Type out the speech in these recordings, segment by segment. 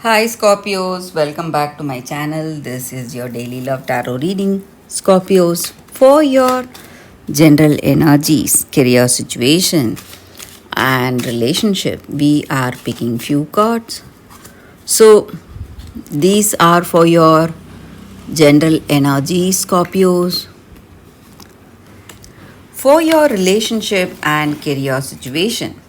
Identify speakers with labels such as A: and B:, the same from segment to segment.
A: Hi Scorpios, welcome back to my channel. This is your daily love tarot reading, Scorpios, for your general energies, career situation, and relationship. We are picking few cards. So, these are for your general energies, Scorpios, for your relationship and career situation.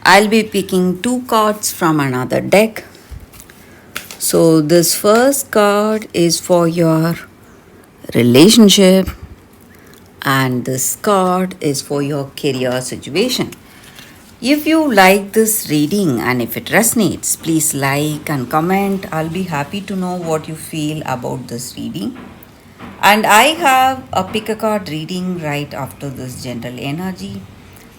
A: I'll be picking two cards from another deck. So, this first card is for your relationship, and this card is for your career situation. If you like this reading and if it resonates, please like and comment. I'll be happy to know what you feel about this reading. And I have a pick a card reading right after this general energy.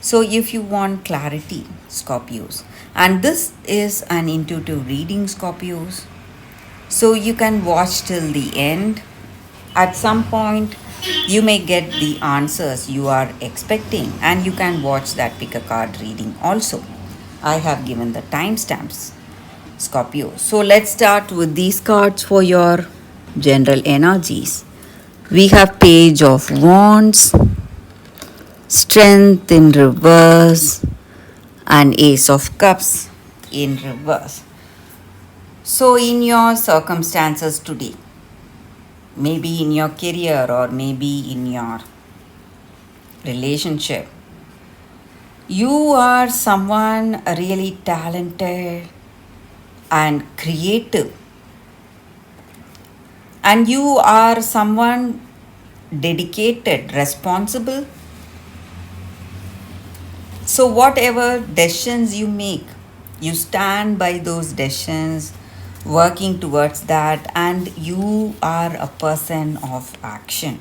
A: So, if you want clarity, Scorpios, and this is an intuitive reading, Scorpios, so you can watch till the end. At some point, you may get the answers you are expecting, and you can watch that pick a card reading also. I have given the timestamps, Scorpio. So let's start with these cards for your general energies. We have Page of Wands, Strength in reverse, and Ace of Cups in reverse. So, in your circumstances today, maybe in your career or maybe in your relationship, you are someone really talented and creative, and you are someone dedicated, responsible. So, whatever decisions you make, you stand by those decisions, working towards that, and you are a person of action.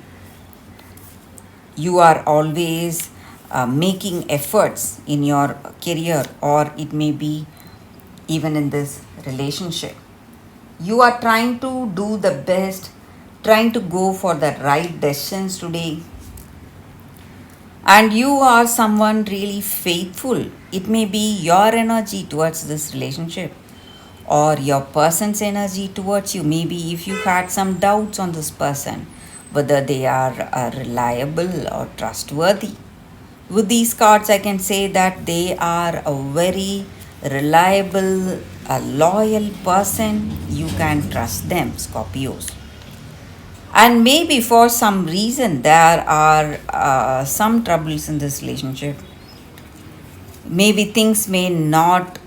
A: You are always making efforts in your career, or it may be even in this relationship. You are trying to do the best, trying to go for the right decisions today, and you are someone really faithful. It may be your energy towards this relationship or your person's energy towards you. Maybe if you had some doubts on this person, whether they are reliable or trustworthy. With these cards, I can say that they are a very reliable, a loyal person. You can trust them, Scorpios. And maybe for some reason there are some troubles in this relationship. Maybe things may not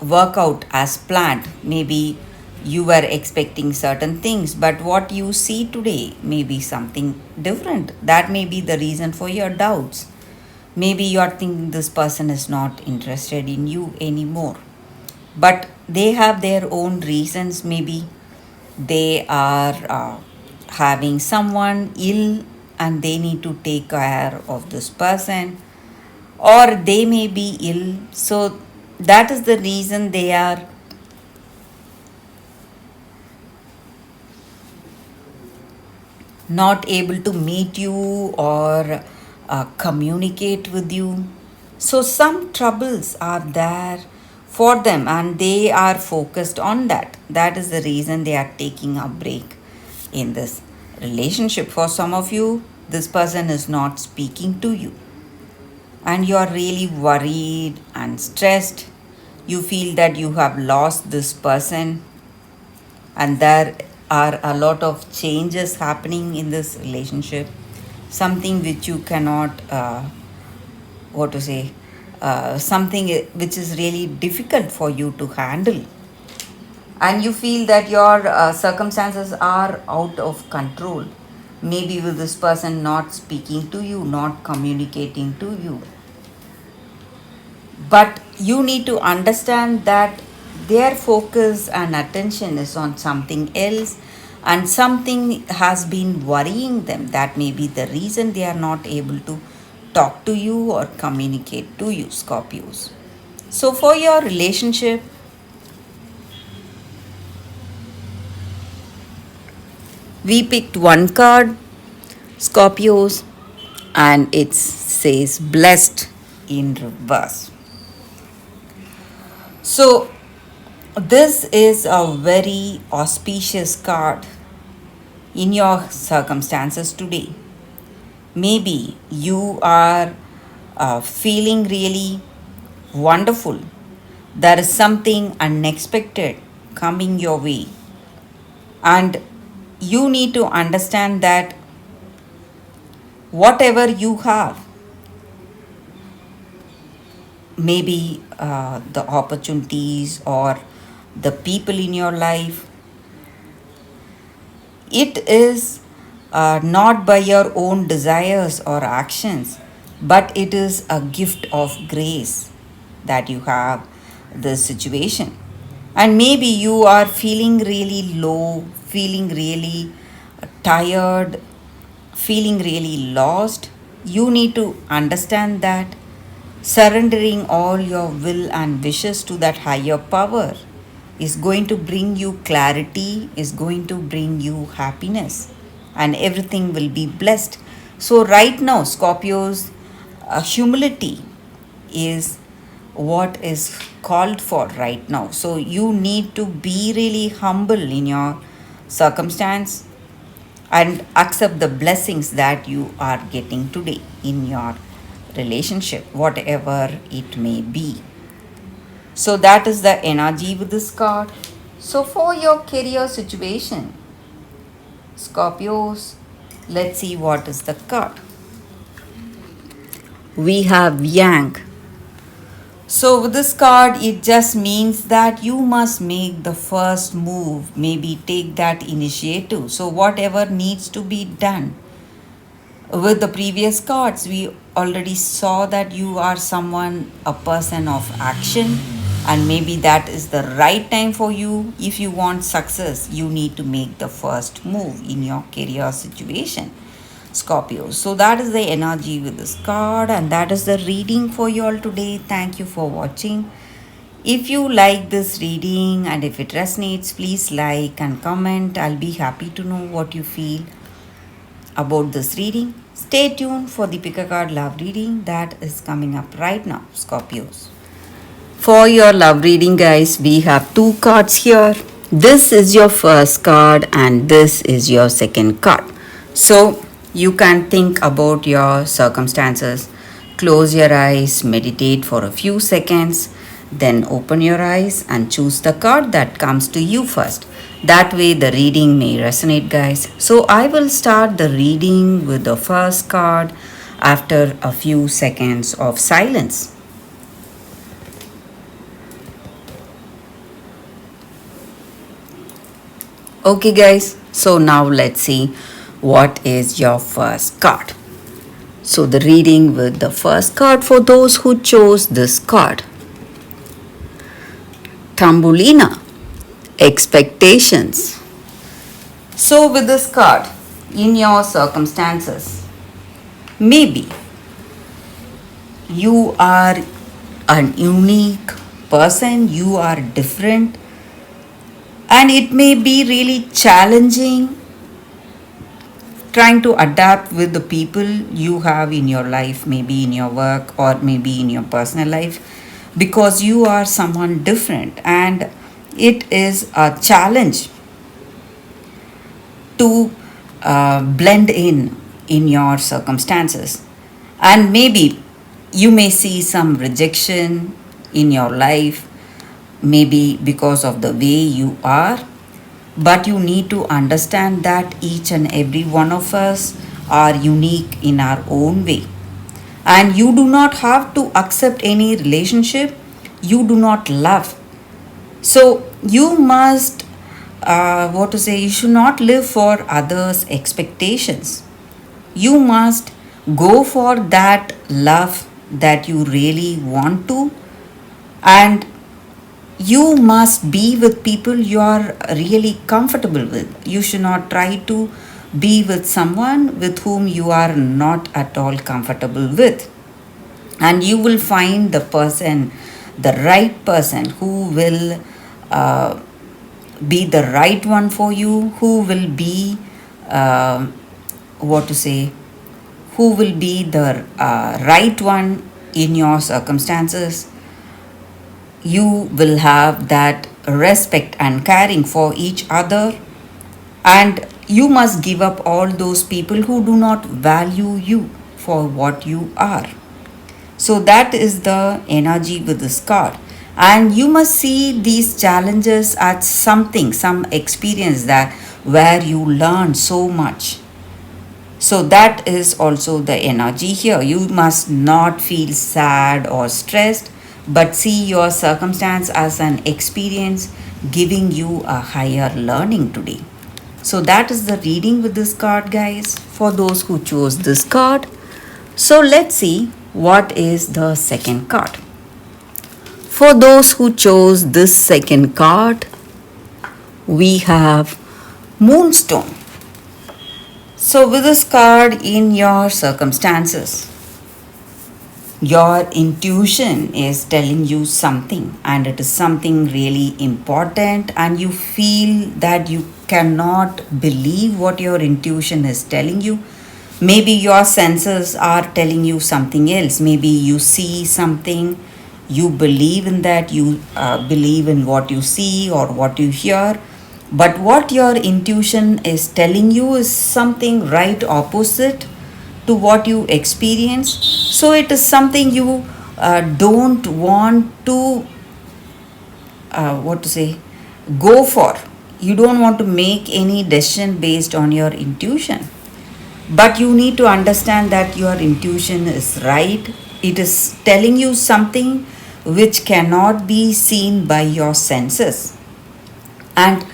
A: work out as planned. Maybe you were expecting certain things, but what you see today may be something different. That may be the reason for your doubts. Maybe you are thinking this person is not interested in you anymore, but they have their own reasons. Maybe they are having someone ill and they need to take care of this person, or they may be ill. So that is the reason they are not able to meet you or communicate with you. So, some troubles are there for them and they are focused on that. That is the reason they are taking a break in this relationship. For some of you, this person is not speaking to you and you are really worried and stressed. You feel that you have lost this person, and there are a lot of changes happening in this relationship, something which you cannot what to say something which is really difficult for you to handle, and you feel that your circumstances are out of control, maybe with this person not speaking to you, not communicating to you. But you need to understand that their focus and attention is on something else, and something has been worrying them. That may be the reason they are not able to talk to you or communicate to you, Scorpios. So, for your relationship, we picked one card, Scorpios, and it says blessed in reverse. So, This is a very auspicious card in your circumstances today. Maybe you are feeling really wonderful. There is something unexpected coming your way, and you need to understand that whatever you have, maybe the opportunities or the people in your life, it is not by your own desires or actions, but it is a gift of grace that you have this situation. And maybe you are feeling really low, feeling really tired, feeling really lost. You need to understand that surrendering all your will and wishes to that higher power is going to bring you clarity, is going to bring you happiness, and everything will be blessed. So, right now, Scorpio's humility is what is called for right now. So, you need to be really humble in your circumstance and accept the blessings that you are getting today in your relationship, whatever it may be. So, that is the energy with this card. So, for your career situation, Scorpios, let's see what is the card. We have Yang. So, with this card, it just means that you must make the first move, maybe take that initiative. So, whatever needs to be done. With the previous cards, we already saw that you are someone, a person of action, and maybe that is the right time for you. If you want success, you need to make the first move in your career situation, Scorpio. So that is the energy with this card, and that is the reading for you all today. Thank you for watching. If you like this reading and if it resonates, please like and comment. I'll be happy to know what you feel about this reading. Stay tuned for the pick a card love reading that is coming up right now, Scorpios. For your love reading, guys, we have two cards here. This is your first card and this is your second card. So you can think about your circumstances. Close your eyes, meditate for a few seconds, then open your eyes and choose the card that comes to you first. That way, the reading may resonate, guys. So, I will start the reading with the first card after a few seconds of silence. Okay, guys, so now let's see what is your first card. So, the reading with the first card for those who chose this card. Tambulina, expectations. So, with this card, in your circumstances, maybe you are an unique person, you are different, and it may be really challenging trying to adapt with the people you have in your life, maybe in your work or maybe in your personal life, because you are someone different, and it is a challenge to blend in your circumstances. And maybe you may see some rejection in your life, maybe because of the way you are, but you need to understand that each and every one of us are unique in our own way, and you do not have to accept any relationship you do not love. So you must, what to say, you should not live for others' expectations. You must go for that love that you really want to, and you must be with people you are really comfortable with. You should not try to be with someone with whom you are not at all comfortable with. And you will find the person, the right person who will be the right one for you, who will be, uh, what to say, who will be the right one in your circumstances. You will have that respect and caring for each other, and you must give up all those people who do not value you for what you are. So that is the energy with this card. And you must see these challenges as something, some experience that where you learn so much. So that is also the energy here. You must not feel sad or stressed, but see your circumstance as an experience giving you a higher learning today. So that is the reading with this card, guys, for those who chose this card. So let's see what is the second card. For those who chose this second card, we have Moonstone. So, with this card in your circumstances, your intuition is telling you something, and it is something really important, and you feel that you cannot believe what your intuition is telling you. Maybe your senses are telling you something else. Maybe you see something, you believe in that, you believe in what you see or what you hear. But what your intuition is telling you is something right opposite to what you experience. So it is something you don't want to, what to say, go for. You don't want to make any decision based on your intuition. But you need to understand that your intuition is right. It is telling you something which cannot be seen by your senses. And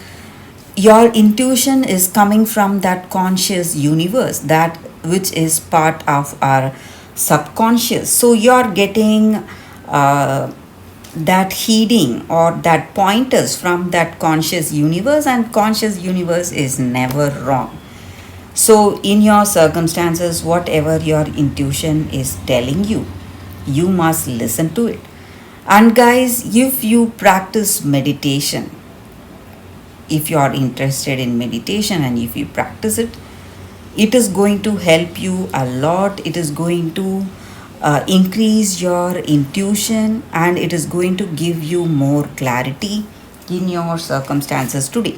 A: your intuition is coming from that conscious universe, that which is part of our subconscious. So you're getting that heeding or that pointers from that conscious universe, and conscious universe is never wrong. So in your circumstances, whatever your intuition is telling you, you must listen to it. And guys, if you practice meditation, if you are interested in meditation and if you practice it, it is going to help you a lot. It is going to increase your intuition, and it is going to give you more clarity in your circumstances today.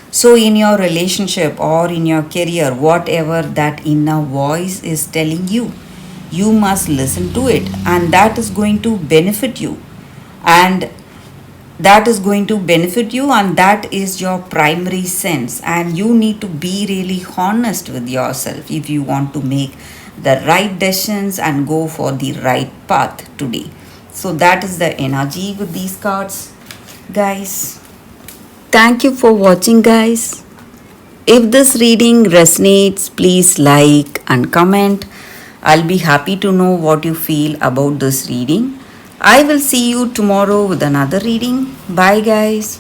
A: So in your relationship or in your career, whatever that inner voice is telling you, you must listen to it, and that is going to benefit you. And that is going to benefit you, and that is your primary sense. And you need to be really honest with yourself if you want to make the right decisions and go for the right path today. So that is the energy with these cards, guys. Thank you for watching, guys. If this reading resonates, please like and comment. I'll be happy to know what you feel about this reading. I will see you tomorrow with another reading. Bye, guys.